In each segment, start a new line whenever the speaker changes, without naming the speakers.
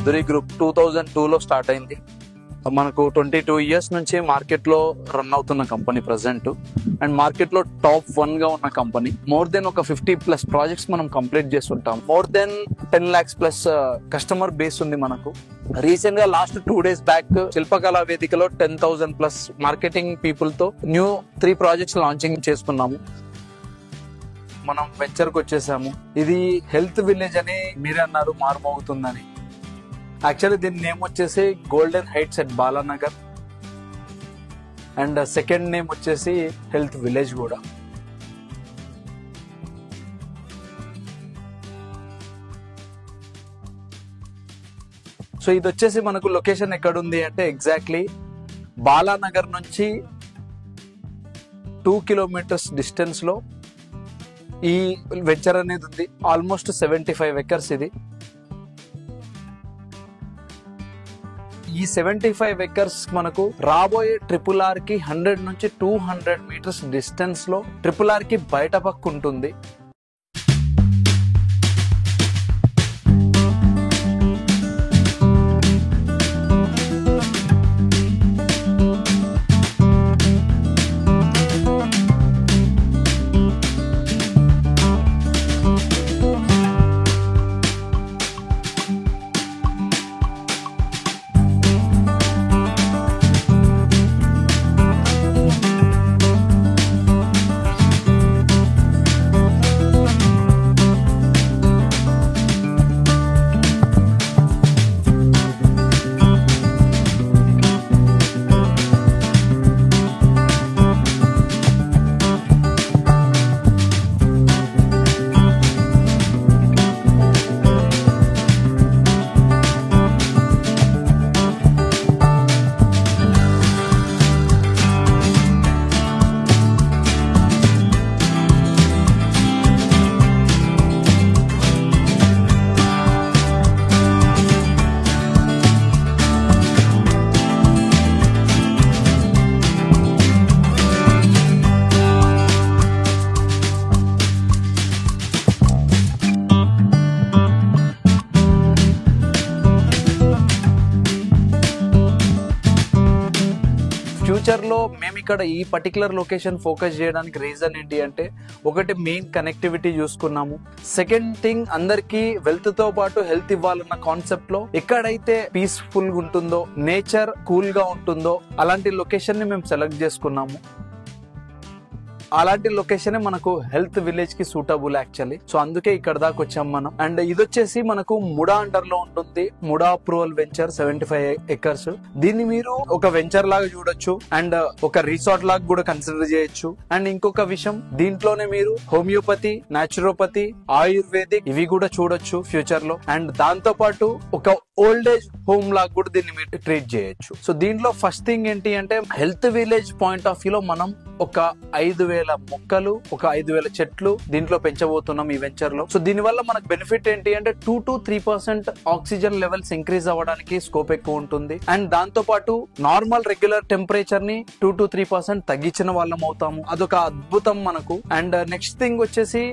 మధురి group 2002లో start అయింది. మనకు 22 years నుంచి మార్కెట్ లో రన్ అవుతున్న కంపెనీ ప్రెసెంట్. అండ్ మార్కెట్ లో టాప్ 1 గా ఉన్న కంపెనీ. మోర్ దెన్ ఒక 50+ ప్రాజెక్ట్స్ మనం కంప్లీట్ చేస్తుంటాం. More than 10 lakhs+ customer base ఉంది మనకు. రీసెంట్ గా లాస్ట్ 2 days బ్యాక్ శిల్పకళా వేదికలో 10,000+ మార్కెటింగ్ పీపుల్ తో న్యూ 3 ప్రాజెక్ట్స్ లాంచింగ్ చేసుకున్నాము. మనం వెంచర్ కి వచ్చేసాము. ఇది హెల్త్ విలేజ్ అని మీరే అన్నారు మారుమోగుతుందని. యాక్చువల్లీ దీని నేమ్ వచ్చేసి golden heights at Balanagar. And second name వచ్చేసి హెల్త్ విలేజ్ కూడా. సో ఇది వచ్చేసి మనకు లొకేషన్ ఎక్కడుంది అంటే ఎగ్జాక్ట్లీ బాలానగర్ నుంచి 2 kilometers డిస్టెన్స్ లో ఈ వెంచర్ అనేది ఉంది. ఆల్మోస్ట్ 75 acres ఇది. ఈ 75 acres మనకు రాబోయే RRR కి 100 నుంచి 200 meters డిస్టెన్స్ లో RRR కి బయట పక్క ఉంటుంది. ఫ్యూచర్ లో మేము ఇక్కడ ఈ పర్టికులర్ లొకేషన్ ఫోకస్ చేయడానికి రీజన్ ఏంటి అంటే, ఒకటి మెయిన్ కనెక్టివిటీ చూసుకున్నాము. సెకండ్ థింగ్, అందరికి వెల్త్ తో పాటు హెల్త్ ఇవ్వాలన్న కాన్సెప్ట్ లో ఎక్కడైతే పీస్ఫుల్ గా ఉంటుందో, నేచర్ కూల్ గా ఉంటుందో అలాంటి లొకేషన్ ని మేము సెలెక్ట్ చేసుకున్నాము. అలాంటి లొకేషన్ మనకు హెల్త్ విలేజ్ కి సూటబుల్ యాక్చువల్లీ. సో అందుకే ఇక్కడ దాకా వచ్చాం మనం. అండ్ ఇది వచ్చేసి మనకు ముడా అండర్ లో ఉంటుంది. MUDA approval venture 75 acres. దీన్ని మీరు ఒక వెంచర్ లాగా చూడొచ్చు అండ్ ఒక రిసార్ట్ లాగా కూడా కన్సిడర్ చేయొచ్చు. అండ్ ఇంకొక విషయం, దీంట్లోనే మీరు హోమియోపతి, నాచురోపతి, ఆయుర్వేదిక్ ఇవి కూడా చూడొచ్చు ఫ్యూచర్ లో. అండ్ దాంతో పాటు ఒక ఓల్డ్ ఏజ్ హోమ్ లాగా కూడా దీన్ని మీరు ట్రీట్ చేయొచ్చు. సో దీంట్లో ఫస్ట్ థింగ్ ఏంటి అంటే, health village point of view లో మనం ఒక 5,000 మొక్కలు, ఒక 5,000 చెట్లు దీంట్లో పెంచబోతున్నాం ఈ వెంచర్ లో. సో దీని వల్ల మనకు బెనిఫిట్ ఏంటి అంటే 2 to 3% ఆక్సిజన్ లెవెల్స్ ఇంక్రీజ్ అవ్వడానికి స్కోప్ ఎక్కువ ఉంటుంది. అండ్ దాంతో పాటు నార్మల్ రెగ్యులర్ టెంపరేచర్ ని 2 to 3% తగ్గించిన వాళ్ళం అవుతాము. అదొక అద్భుతం మనకు. అండ్ నెక్స్ట్ థింగ్ వచ్చేసి,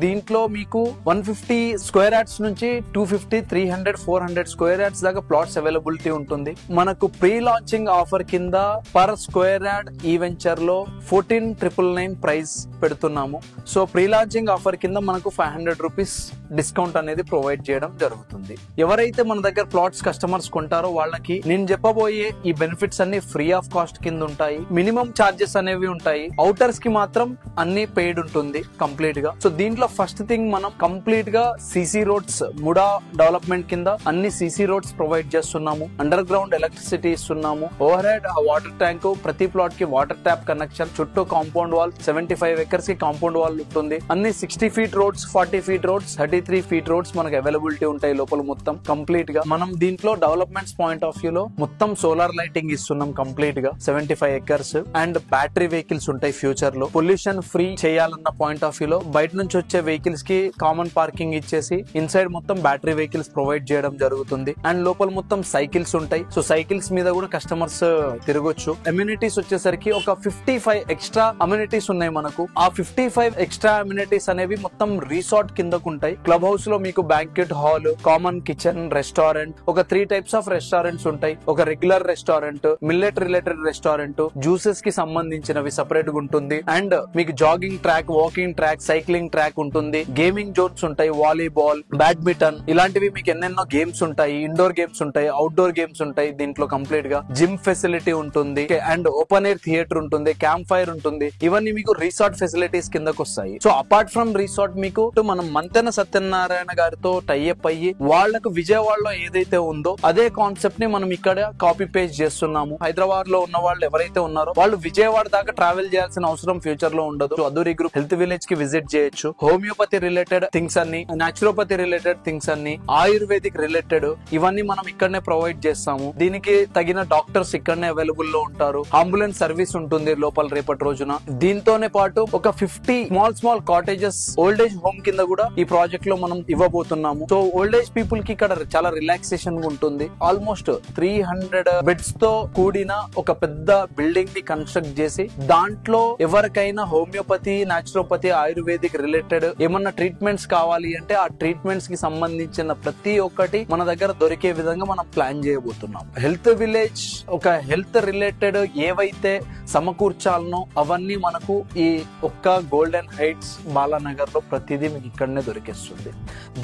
దీంట్లో మీకు 150 square yards నుంచి 250, 300, 400 square yards దాకా ప్లాట్స్ అవైలబిలిటీ ఉంటుంది. మనకు ప్రీ లాంచింగ్ ఆఫర్ కింద పర్ స్క్వేర్ యార్డ్ ఈ వెంచర్ లో 14,999 ప్రైస్ పెడుతున్నాము. సో ప్రీ లాంచింగ్ ఆఫర్ కింద మనకు 500 rupees డిస్కౌంట్ అనేది ప్రొవైడ్ చేయడం జరుగుతుంది. ఎవరైతే మన దగ్గర ప్లాట్స్ కస్టమర్స్ కొంటారో వాళ్ళకి నేను చెప్పబోయే ఈ బెనిఫిట్స్ అన్ని ఫ్రీ ఆఫ్ కాస్ట్ కింద ఉంటాయి. మినిమం చార్జెస్ అనేవి ఉంటాయి. అవుటర్స్ కి మాత్రం అన్ని పెయిడ్ ఉంటుంది కంప్లీట్ గా. సో దీంట్లో ఫస్ట్ థింగ్, మనం కంప్లీట్ గా సిసి రోడ్స్, ముడా డెవలప్మెంట్ కింద అన్ని సిసి రోడ్స్ ప్రొవైడ్ చేస్తున్నాము. అండర్ గ్రౌండ్ ఎలక్ట్రిసిటీ ఇస్తున్నాము. ఓవర్ హెడ్ వాటర్ ట్యాంక్, ప్రతి ప్లాట్ కి వాటర్ ట్యాప్ కనెక్షన్, చుట్టూ కాంపౌండ్ వాల్, 75 acres కి కాంపౌండ్ వాల్ ఉంటుంది. అన్ని 60 feet roads, 40 feet roads, 33 feet roads మనకు అవైలబిలిటీ ఉంటాయి లోపల మొత్తం కంప్లీట్ గా. మనం దీంట్లో డెవలప్మెంట్స్ పాయింట్ ఆఫ్ వ్యూ లో మొత్తం సోలార్ లైటింగ్ ఇస్తున్నాం కంప్లీట్ గా 75 acres. అండ్ బ్యాటరీ వెహికల్స్ ఉంటాయి ఫ్యూచర్ లో. పొల్యూషన్ ఫ్రీ చేయాలన్న పాయింట్ ఆఫ్ వ్యూ లో బయట నుంచి వచ్చే వెహికల్స్ కి కామన్ పార్కింగ్ ఇచ్చేసి ఇన్సైడ్ మొత్తం బ్యాటరీ వెహికల్స్ ప్రొవైడ్ చేయడం జరుగుతుంది. అండ్ లోపల మొత్తం సైకిల్స్ ఉంటాయి. సో సైకిల్స్ మీద కూడా కస్టమర్స్ తిరగొచ్చు. అమ్యూనిటీస్ వచ్చేసరికి ఒక 55 ఎక్స్ట్రా అమ్యూనిటీస్ ఉన్నాయి మనకు. ఆ 55 ఎక్స్ట్రా అమ్యూనిటీస్ అనేవి మొత్తం రిసార్ట్ కిందకు ఉంటాయి. క్లబ్ హౌస్ లో మీకు banquet hall, common kitchen, restaurant, ఒక 3 టైప్స్ ఆఫ్ రెస్టారెంట్స్ ఉంటాయి. ఒక regular restaurant, millet related restaurant, juices కి సంబంధించినవి సెపరేట్ గా ఉంటుంది. అండ్ మీకు jogging track, walking track, cycling track ఉంటుంది. గేమింగ్ జోన్స్ ఉంటాయి, వాలీబాల్, బ్యాడ్మింటన్, ఇలాంటివి మీకు ఎన్నెన్నో గేమ్స్ ఉంటాయి. ఇండోర్ గేమ్స్ ఉంటాయి, అవుట్డోర్ గేమ్స్ ఉంటాయి. దీంట్లో కంప్లీట్ గా జిమ్ ఫెసిలిటీ ఉంటుంది. అండ్ ఓపెన్ ఎయిర్ థియేటర్ ఉంటుంది, క్యాంప్ ఫైర్ ఉంటుంది. ఇవన్నీ మీకు రిసార్ట్ ఫెసిలిటీస్ కిందకు వస్తాయి. సో అపార్ట్ ఫ్రమ్ రిసార్ట్ మీకు మనం మంతెన సత్యనారాయణ గారితో టైఅప్ అయ్యి వాళ్లకు విజయవాడలో ఏదైతే ఉందో అదే కాన్సెప్ట్ ని మనం ఇక్కడ కాపీ పేస్ట్ చేస్తున్నాము. హైదరాబాద్ లో ఉన్న వాళ్ళు ఎవరైతే ఉన్నారో వాళ్ళు విజయవాడ దాకా ట్రావెల్ చేయాల్సిన అవసరం ఫ్యూచర్ లో ఉండదు. అధూరి గ్రూప్ హెల్త్ విలేజ్ కి విజిట్ చేయొచ్చు. హోమియోపతి రిలేటెడ్ థింగ్స్ అన్ని, నాచురోపతి రిలేటెడ్ థింగ్స్ అన్ని, ఆయుర్వేదిక్ రిలేటెడ్ ఇవన్నీ మనం ఇక్కడనే ప్రొవైడ్ చేస్తాము. దీనికి తగిన డాక్టర్స్ ఇక్కడనే అవైలబుల్ లో ఉంటారు. అంబులెన్స్ సర్వీస్ ఉంటుంది లోపల రేపటి రోజున. దీంతోనే పాటు ఒక 50 small cottages old age home కింద కూడా ఈ ప్రాజెక్ట్ లో మనం ఇవ్వబోతున్నాము. సో ఓల్డ్ ఏజ్ పీపుల్ కి ఇక్కడ చాలా రిలాక్సేషన్ ఉంటుంది. ఆల్మోస్ట్ 300 బెడ్స్ తో కూడిన ఒక పెద్ద బిల్డింగ్ ని కన్స్ట్రక్ట్ చేసి దాంట్లో ఎవరికైనా హోమియోపతి, నాచురోపతి, ఆయుర్వేదిక్ రిలేటెడ్ ఏమన్నా ట్రీట్మెంట్స్ కావాలి అంటే ఆ ట్రీట్మెంట్స్ కి సంబంధించిన ప్రతి ఒక్కటి మన దగ్గర దొరికే విధంగా మనం ప్లాన్ చేయబోతున్నాం. హెల్త్ విలేజ్ ఒక హెల్త్ రిలేటెడ్ ఏవైతే సమకూర్చాలనో అవన్నీ మనకు ఈ ఒక్క గోల్డెన్ హైట్స్ బాలానగర్ లో ప్రతిదీ మీకు ఇక్కడనే దొరికేస్తుంది.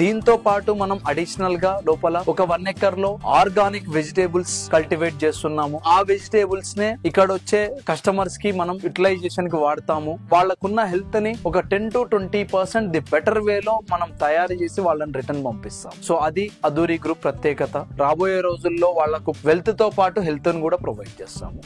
దీంతో పాటు మనం అడిషనల్ గా లోపల ఒక 1 ఎకర్ లో ఆర్గానిక్ వెజిటేబుల్స్ కల్టివేట్ చేస్తున్నాము. ఆ వెజిటేబుల్స్ నే ఇక్కడ వచ్చే కస్టమర్స్ కి మనం యూటిలైజేషన్ కి వాడతాము. వాళ్ళకున్న హెల్త్ ని ఒక 10 to 20% ది బెటర్ వేలో మనం తయారు చేసి వాళ్ళని రిటర్న్ పంపిస్తాం. సో అది అధూరి గ్రూప్ ప్రత్యేకత. రాబోయే రోజుల్లో వాళ్ళకు వెల్త్ తో పాటు హెల్త్ ని కూడా ప్రొవైడ్ చేస్తాము.